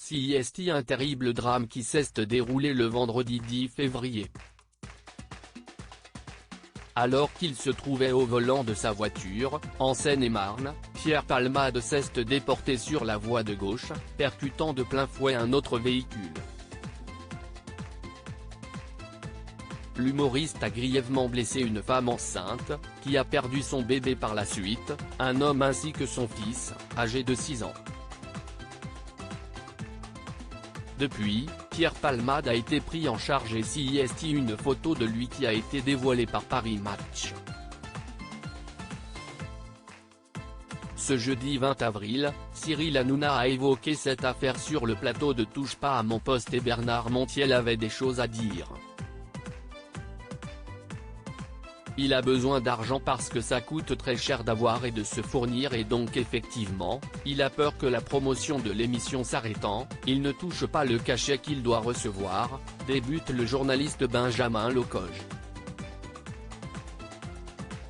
CIST, un terrible drame qui s'est déroulé le vendredi 10 février. Alors qu'il se trouvait au volant de sa voiture, en Seine-et-Marne, Pierre Palmade s'est déporté sur la voie de gauche, percutant de plein fouet un autre véhicule. L'humoriste a grièvement blessé une femme enceinte, qui a perdu son bébé par la suite, un homme ainsi que son fils, âgé de 6 ans. Depuis, Pierre Palmade a été pris en charge et CIST, une photo de lui qui a été dévoilée par Paris Match. Ce jeudi 20 avril, Cyril Hanouna a évoqué cette affaire sur le plateau de Touche pas à mon poste et Bernard Montiel avait des choses à dire. Il a besoin d'argent parce que ça coûte très cher d'avoir et de se fournir et donc effectivement, il a peur que la promotion de l'émission s'arrêtant, il ne touche pas le cachet qu'il doit recevoir, débute le journaliste Benjamin Locoge.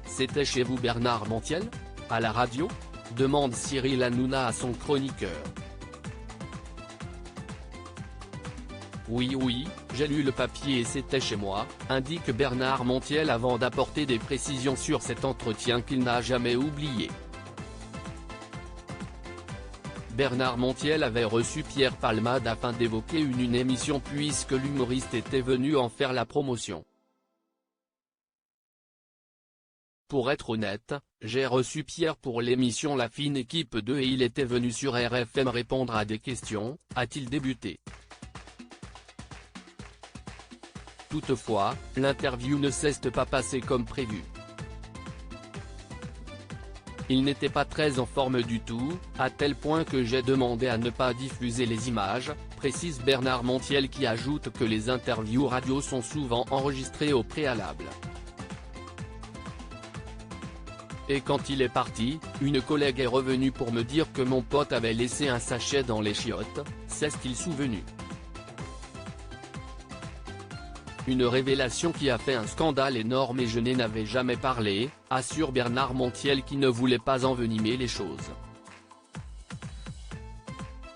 C'était chez vous Bernard Montiel ? À la radio ? Demande Cyril Hanouna à son chroniqueur. Oui, j'ai lu le papier et c'était chez moi, indique Bernard Montiel avant d'apporter des précisions sur cet entretien qu'il n'a jamais oublié. Bernard Montiel avait reçu Pierre Palmade afin d'évoquer une émission puisque l'humoriste était venu en faire la promotion. Pour être honnête, j'ai reçu Pierre pour l'émission La Fine Équipe 2 et il était venu sur RFM répondre à des questions, a-t-il débuté. Toutefois, l'interview ne s'est pas passée comme prévu. Il n'était pas très en forme du tout, à tel point que j'ai demandé à ne pas diffuser les images, précise Bernard Montiel qui ajoute que les interviews radio sont souvent enregistrées au préalable. Et quand il est parti, une collègue est revenue pour me dire que mon pote avait laissé un sachet dans les chiottes, s'est-il souvenu. Une révélation qui a fait un scandale énorme et je n'en avais jamais parlé, assure Bernard Montiel qui ne voulait pas envenimer les choses.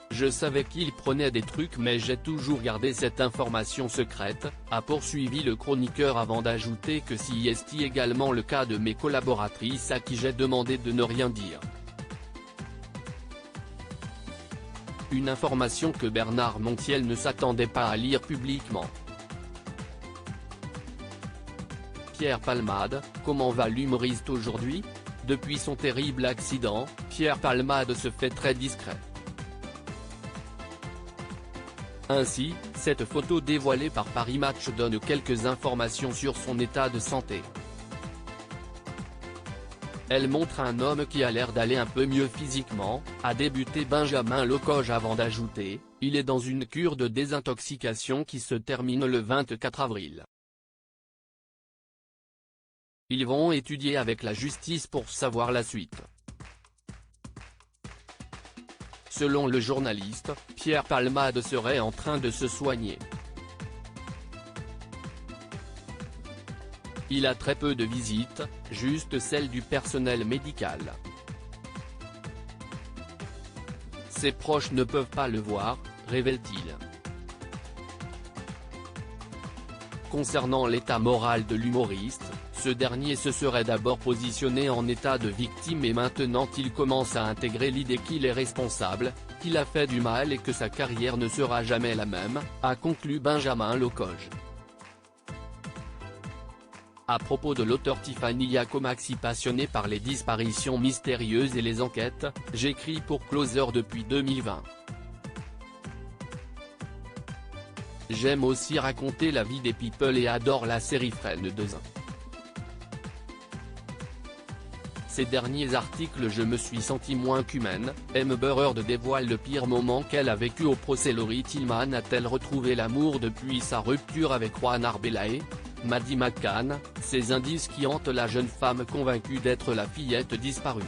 Je savais qu'il prenait des trucs mais j'ai toujours gardé cette information secrète, a poursuivi le chroniqueur avant d'ajouter que CIST également le cas de mes collaboratrices à qui j'ai demandé de ne rien dire. Une information que Bernard Montiel ne s'attendait pas à lire publiquement. Pierre Palmade, comment va l'humoriste aujourd'hui ? Depuis son terrible accident, Pierre Palmade se fait très discret. Ainsi, cette photo dévoilée par Paris Match donne quelques informations sur son état de santé. Elle montre un homme qui a l'air d'aller un peu mieux physiquement, a débuté Benjamin Locoge avant d'ajouter, il est dans une cure de désintoxication qui se termine le 24 avril. Ils vont étudier avec la justice pour savoir la suite. Selon le journaliste, Pierre Palmade serait en train de se soigner. Il a très peu de visites, juste celles du personnel médical. Ses proches ne peuvent pas le voir, révèle-t-il. Concernant l'état moral de l'humoriste, ce dernier se serait d'abord positionné en état de victime et maintenant il commence à intégrer l'idée qu'il est responsable, qu'il a fait du mal et que sa carrière ne sera jamais la même, a conclu Benjamin Locoge. À propos de l'auteur Tiffany Yacomaxi passionnée par les disparitions mystérieuses et les enquêtes, j'écris pour Closer depuis 2020. J'aime aussi raconter la vie des people et adore la série Friends 2. Ces derniers articles je me suis senti moins qu'humaine, Amber Heard dévoile le pire moment qu'elle a vécu au procès. Laurie Tillman a-t-elle retrouvé l'amour depuis sa rupture avec Juan Arbelae ? Maddie McCann, ces indices qui hantent la jeune femme convaincue d'être la fillette disparue.